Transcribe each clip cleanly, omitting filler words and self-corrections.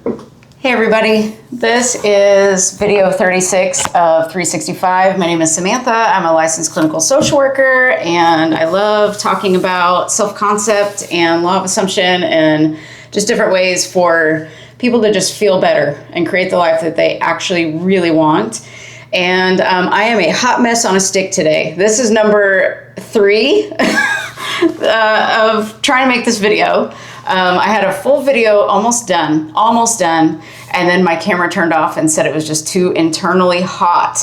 Hey everybody, this is video 36 of 365. My name is Samantha. I'm a licensed clinical social worker and I love talking about self-concept and law of assumption and just different ways for people to just feel better and create the life that they actually really want. And I am a hot mess on a stick today. This is number 3 of trying to make this video. I had a full video almost done, and then my camera turned off and said it was just too internally hot.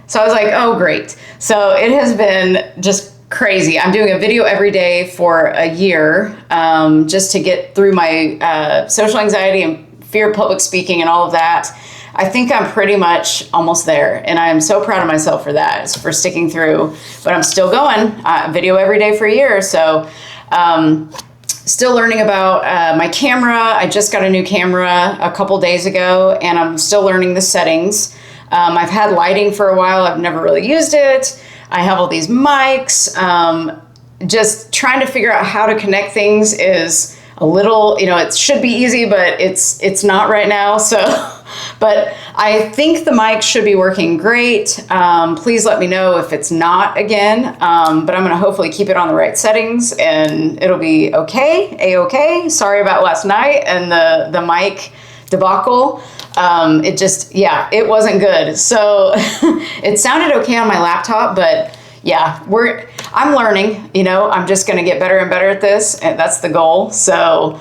So I was like, oh great. So it has been just crazy. I'm doing a video every day for a year just to get through my social anxiety and fear of public speaking and all of that. I think I'm pretty much almost there, and I am so proud of myself for that, for sticking through, but I'm still going, video every day for a year. So still learning about my camera. I just got a new camera a couple days ago, and I'm still learning the settings. I've had lighting for a while. I've never really used it. I have all these mics. Just trying to figure out how to connect things is a little, it should be easy, but it's not right now. So, but I think the mic should be working great. Please let me know if it's not again, but I'm gonna hopefully keep it on the right settings and it'll be okay, A-okay. Sorry about last night and the mic debacle. It wasn't good. So it sounded okay on my laptop, but yeah, I'm learning, I'm just going to get better and better at this, and that's the goal. So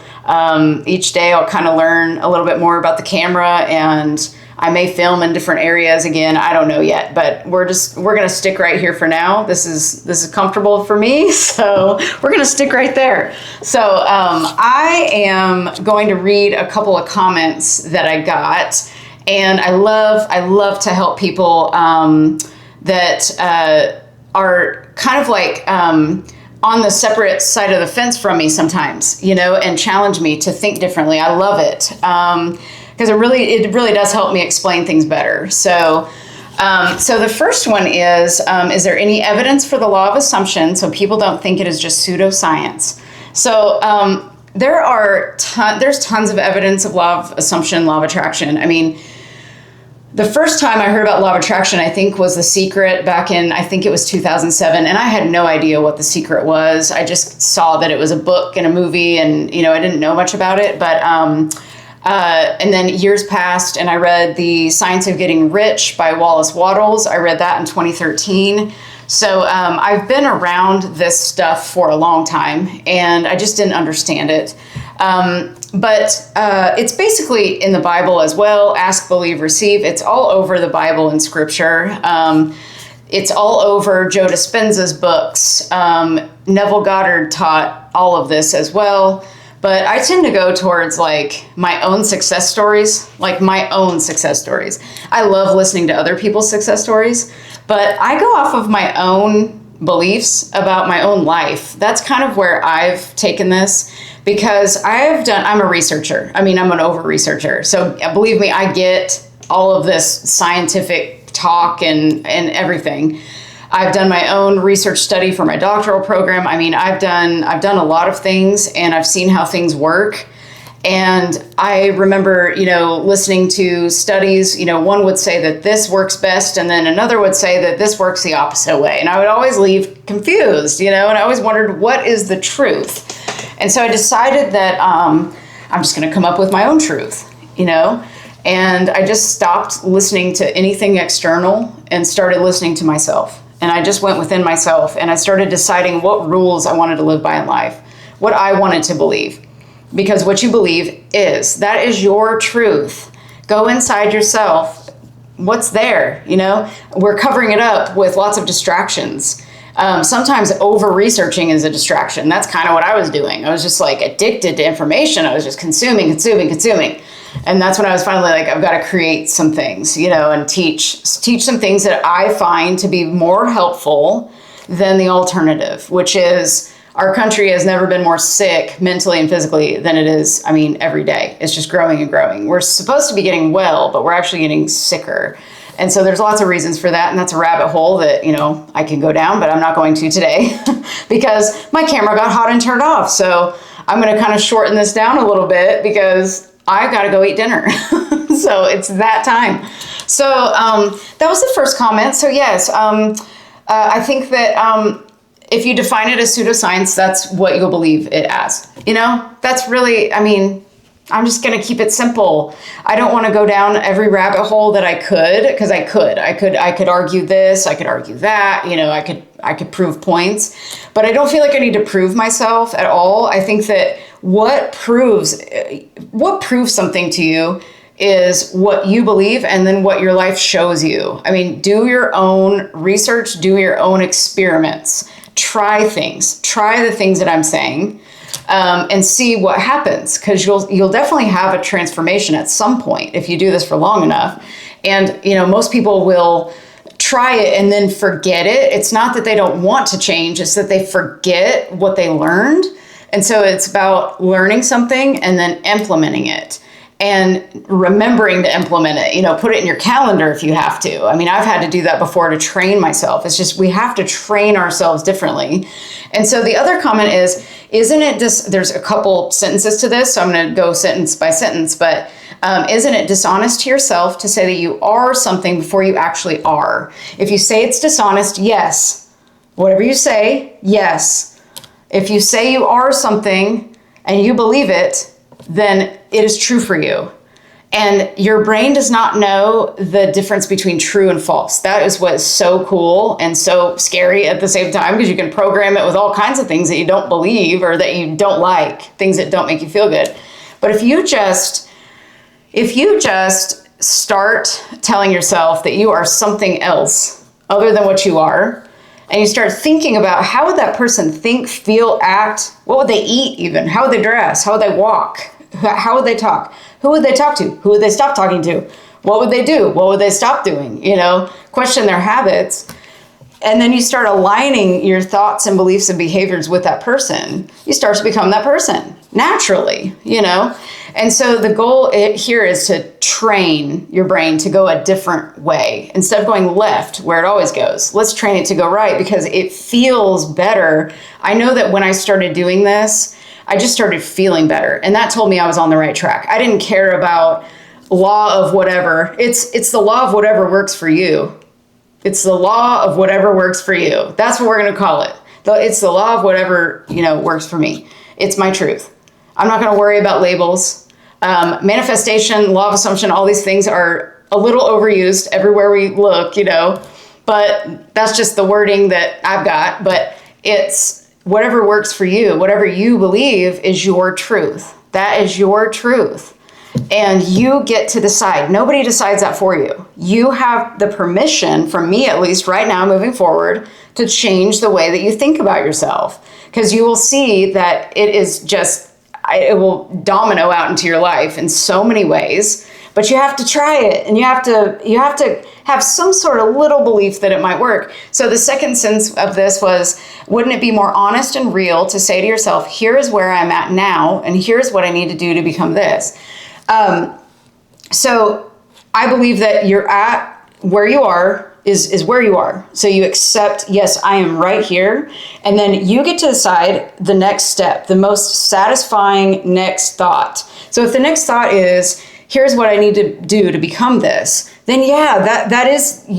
each day I'll kind of learn a little bit more about the camera, and I may film in different areas again. I don't know yet, but we're going to stick right here for now. This is comfortable for me, so we're going to stick right there. So I am going to read a couple of comments that I got, and I love to help people that are kind of like on the separate side of the fence from me sometimes, and challenge me to think differently. I love it because it really does help me explain things better. So the first one is there any evidence for the law of assumption so people don't think it is just pseudoscience? So there's tons of evidence of law of assumption, law of attraction. I mean, the first time I heard about law of attraction, I think, was The Secret back in, I think it was 2007. And I had no idea what The Secret was. I just saw that it was a book and a movie, and, I didn't know much about it. But, and then years passed and I read The Science of Getting Rich by Wallace Wattles. I read that in 2013. So I've been around this stuff for a long time and I just didn't understand it. But it's basically in the Bible as well. Ask, believe, receive. It's all over the Bible and scripture. It's all over Joe Dispenza's books. Neville Goddard taught all of this as well. But I tend to go towards like my own success stories, I love listening to other people's success stories, but I go off of my own beliefs about my own life. That's kind of where I've taken this. Because I'm a researcher. I'm an over-researcher. So believe me, I get all of this scientific talk and everything. I've done my own research study for my doctoral program. I've done a lot of things, and I've seen how things work. And I remember, listening to studies, one would say that this works best, and then another would say that this works the opposite way. And I would always leave confused, and I always wondered, what is the truth? And so I decided that I'm just going to come up with my own truth, and I just stopped listening to anything external and started listening to myself. And I just went within myself and I started deciding what rules I wanted to live by in life, what I wanted to believe. Because what you believe that is your truth. Go inside yourself. What's there? We're covering it up with lots of distractions. Sometimes over-researching is a distraction. That's kind of what I was doing. I was just like addicted to information. I was just consuming. And that's when I was finally like, I've got to create some things, and teach some things that I find to be more helpful than the alternative, which is our country has never been more sick mentally and physically than it is, every day. It's just growing and growing. We're supposed to be getting well, but we're actually getting sicker. And so there's lots of reasons for that, and that's a rabbit hole that, I can go down, but I'm not going to today because my camera got hot and turned off. So I'm going to kind of shorten this down a little bit because I got to go eat dinner. So it's that time. So that was the first comment. So yes, I think that if you define it as pseudoscience, that's what you'll believe it as. That's really, I'm just going to keep it simple. I don't want to go down every rabbit hole that I could, because I could argue this, I could argue that, I could prove points, but I don't feel like I need to prove myself at all. I think that what proves something to you is what you believe, and then what your life shows you. Do your own research, do your own experiments, try the things that I'm saying, and see what happens, because you'll definitely have a transformation at some point if you do this for long enough. And most people will try it and then forget it. It's not that they don't want to change, it's that they forget what they learned. And so it's about learning something and then implementing it, and remembering to implement it. Put it in your calendar if you have to. I've had to do that before to train myself. It's just, we have to train ourselves differently. And so the other comment is, isn't it just, there's a couple sentences to this, so I'm going to go sentence by sentence, but isn't it dishonest to yourself to say that you are something before you actually are? If you say it's dishonest, yes. Whatever you say, yes. If you say you are something and you believe it, then it is true for you. And your brain does not know the difference between true and false. That is what is so cool and so scary at the same time, because you can program it with all kinds of things that you don't believe or that you don't like, things that don't make you feel good. But if you just start telling yourself that you are something else other than what you are, and you start thinking about how would that person think, feel, act, what would they eat even, how would they dress, how would they walk, how would they talk, who would they talk to, who would they stop talking to, what would they do, what would they stop doing, question their habits. And then you start aligning your thoughts and beliefs and behaviors with that person. You start to become that person naturally, And so the goal here is to train your brain to go a different way. Instead of going left where it always goes, let's train it to go right, because it feels better. I know that when I started doing this, I just started feeling better. And that told me I was on the right track. I didn't care about law of whatever. It's the law of whatever works for you. It's the law of whatever works for you. That's what we're going to call it. It's the law of whatever, works for me. It's my truth. I'm not going to worry about labels. Manifestation, law of assumption, all these things are a little overused everywhere we look, but that's just the wording that I've got. But it's whatever works for you, whatever you believe is your truth. That is your truth. And you get to decide. Nobody decides that for you. You have the permission, from me at least right now moving forward, to change the way that you think about yourself. Because you will see that it will domino out into your life in so many ways. But you have to try it, and you have to have some sort of little belief that it might work. So the second sense of this was, wouldn't it be more honest and real to say to yourself, here is where I'm at now, and here's what I need to do to become this. So I believe that you're at where you are is where you are. So you accept, yes, I am right here. And then you get to decide the next step, the most satisfying next thought. So if the next thought is, here's what I need to do to become this, then yeah,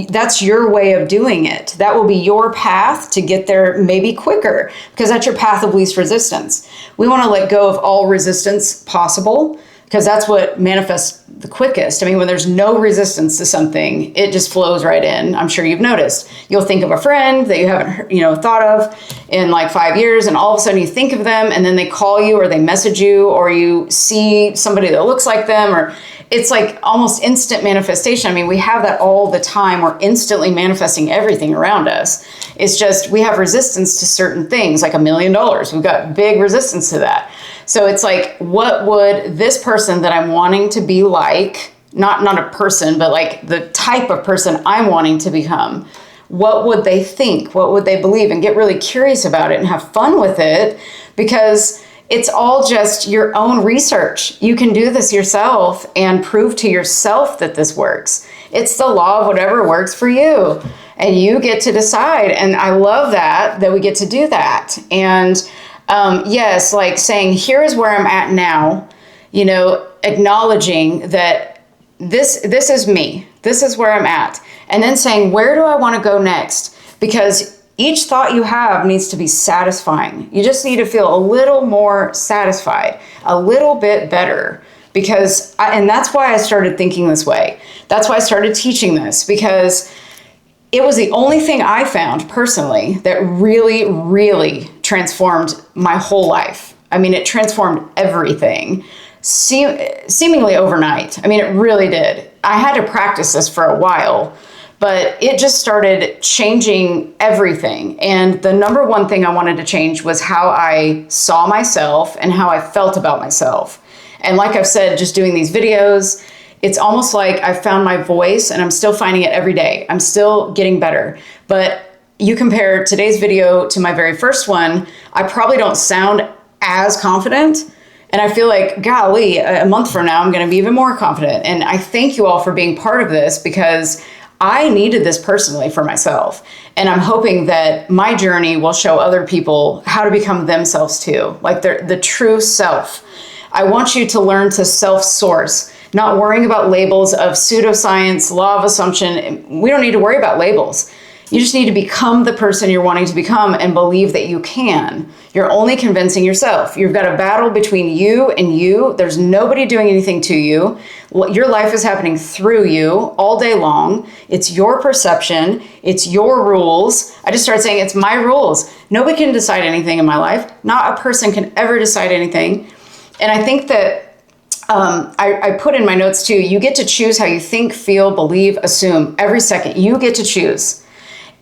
that's your way of doing it. That will be your path to get there, maybe quicker, because that's your path of least resistance. We want to let go of all resistance possible, because that's what manifests the quickest. When there's no resistance to something, it just flows right in. I'm sure you've noticed. You'll think of a friend that you haven't, thought of in like 5 years, and all of a sudden you think of them, and then they call you or they message you, or you see somebody that looks like them, or it's like almost instant manifestation. We have that all the time. We're instantly manifesting everything around us. It's just we have resistance to certain things, like $1 million. We've got big resistance to that. So it's like, what would this person that I'm wanting to be like, not a person, but like the type of person I'm wanting to become, what would they think? What would they believe? And get really curious about it and have fun with it, because it's all just your own research. You can do this yourself and prove to yourself that this works. It's the law of whatever works for you, and you get to decide. And I love that we get to do that. And yes, like saying, here is where I'm at now, acknowledging that this is me. This is where I'm at. And then saying, where do I want to go next? Because each thought you have needs to be satisfying. You just need to feel a little more satisfied, a little bit better. And that's why I started thinking this way. That's why I started teaching this, because it was the only thing I found personally that really, really transformed my whole life. I mean, it transformed everything seemingly overnight. I mean, it really did. I had to practice this for a while, but it just started changing everything. And the number one thing I wanted to change was how I saw myself and how I felt about myself. And like I've said, just doing these videos, it's almost like I found my voice, and I'm still finding it every day. I'm still getting better. But you compare today's video to my very first one, I probably don't sound as confident. And I feel like, golly, a month from now, I'm going to be even more confident. And I thank you all for being part of this, because I needed this personally for myself. And I'm hoping that my journey will show other people how to become themselves too, like the true self. I want you to learn to self-source, not worrying about labels of pseudoscience, law of assumption. We don't need to worry about labels. You just need to become the person you're wanting to become and believe that you can. You're only convincing yourself. You've got a battle between you and you. There's nobody doing anything to you. Your life is happening through you all day long. It's your perception. It's your rules. I just started saying it's my rules. Nobody can decide anything in my life. Not a person can ever decide anything. And I think that I put in my notes too, you get to choose how you think, feel, believe, assume every second. You get to choose.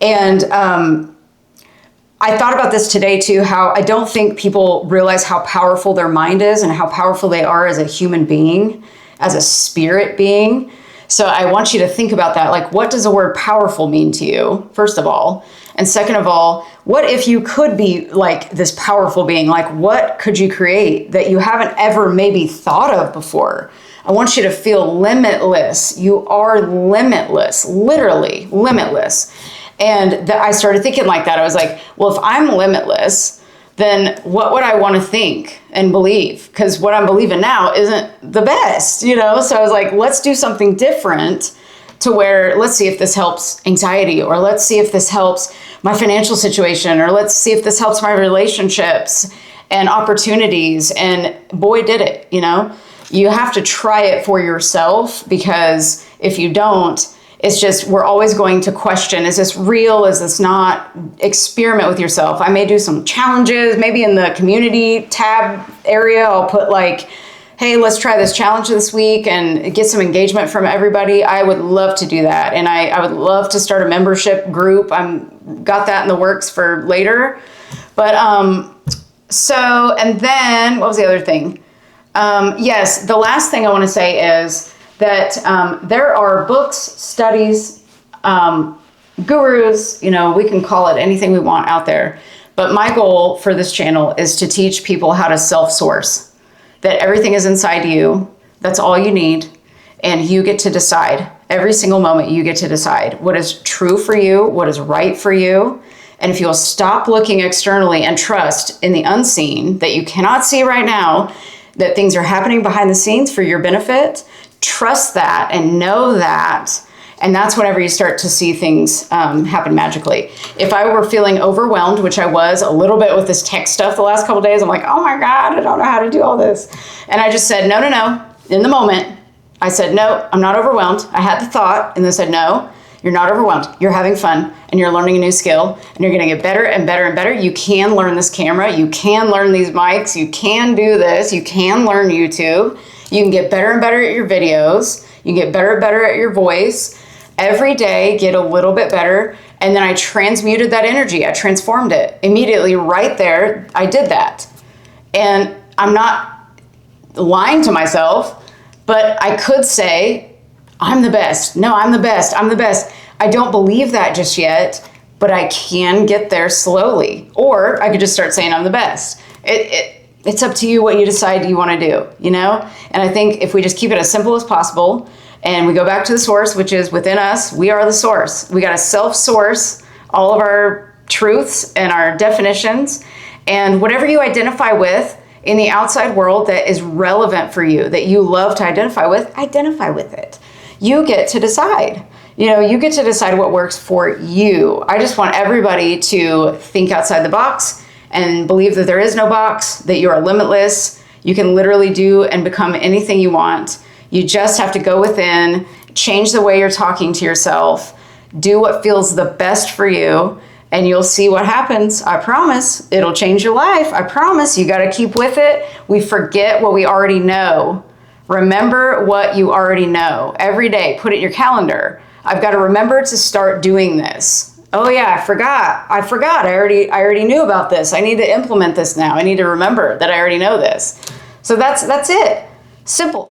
And I thought about this today too, how I don't think people realize how powerful their mind is and how powerful they are as a human being, as a spirit being. So I want you to think about that. Like, what does the word powerful mean to you, first of all? And second of all, what if you could be like this powerful being? Like, what could you create that you haven't ever maybe thought of before? I want you to feel limitless. You are limitless, literally limitless. And I started thinking like that. I was like, well, if I'm limitless, then what would I want to think and believe? Because what I'm believing now isn't the best, So I was like, let's do something different to where, let's see if this helps anxiety, or let's see if this helps my financial situation, or let's see if this helps my relationships and opportunities. And boy, did it, You have to try it for yourself, because if you don't, it's just, we're always going to question, is this real? Is this not? Experiment with yourself. I may do some challenges, maybe in the community tab area, I'll put like, hey, let's try this challenge this week and get some engagement from everybody. I would love to do that. And I would love to start a membership group. Got that in the works for later. But and then what was the other thing? Yes, the last thing I want to say is that there are books, studies, gurus, we can call it anything we want out there. But my goal for this channel is to teach people how to self-source. That everything is inside you. That's all you need. And you get to decide. Every single moment you get to decide what is true for you, what is right for you. And if you'll stop looking externally and trust in the unseen that you cannot see right now, that things are happening behind the scenes for your benefit, trust that and know that. And that's whenever you start to see things happen magically. If I were feeling overwhelmed, which I was a little bit with this tech stuff the last couple of days, I'm like, oh my God, I don't know how to do all this. And I just said, no. In the moment, I said, no, I'm not overwhelmed. I had the thought, and then said, no, you're not overwhelmed. You're having fun, and you're learning a new skill, and you're gonna get better and better and better. You can learn this camera. You can learn these mics. You can do this. You can learn YouTube. You can get better and better at your videos. You can get better and better at your voice. Every day, get a little bit better. And then I transmuted that energy. I transformed it immediately right there. I did that. And I'm not lying to myself, but I could say, I'm the best. No, I'm the best. I'm the best. I don't believe that just yet, but I can get there slowly. Or I could just start saying I'm the best. It's up to you what you decide you want to do, And I think if we just keep it as simple as possible, and we go back to the source, which is within us. We are the source. We got to self-source all of our truths and our definitions. And whatever you identify with, in the outside world that is relevant for you, that you love to identify with it. You get to decide. You get to decide what works for you. I just want everybody to think outside the box and believe that there is no box, that you are limitless. You can literally do and become anything you want. You just have to go within, change the way you're talking to yourself, do what feels the best for you, and you'll see what happens. I promise it'll change your life. I promise. You got to keep with it. We forget what we already know. Remember what you already know. Every day, put it in your calendar. I've got to remember to start doing this. Oh yeah, I forgot. I already knew about this. I need to implement this now. I need to remember that I already know this. So that's it. Simple.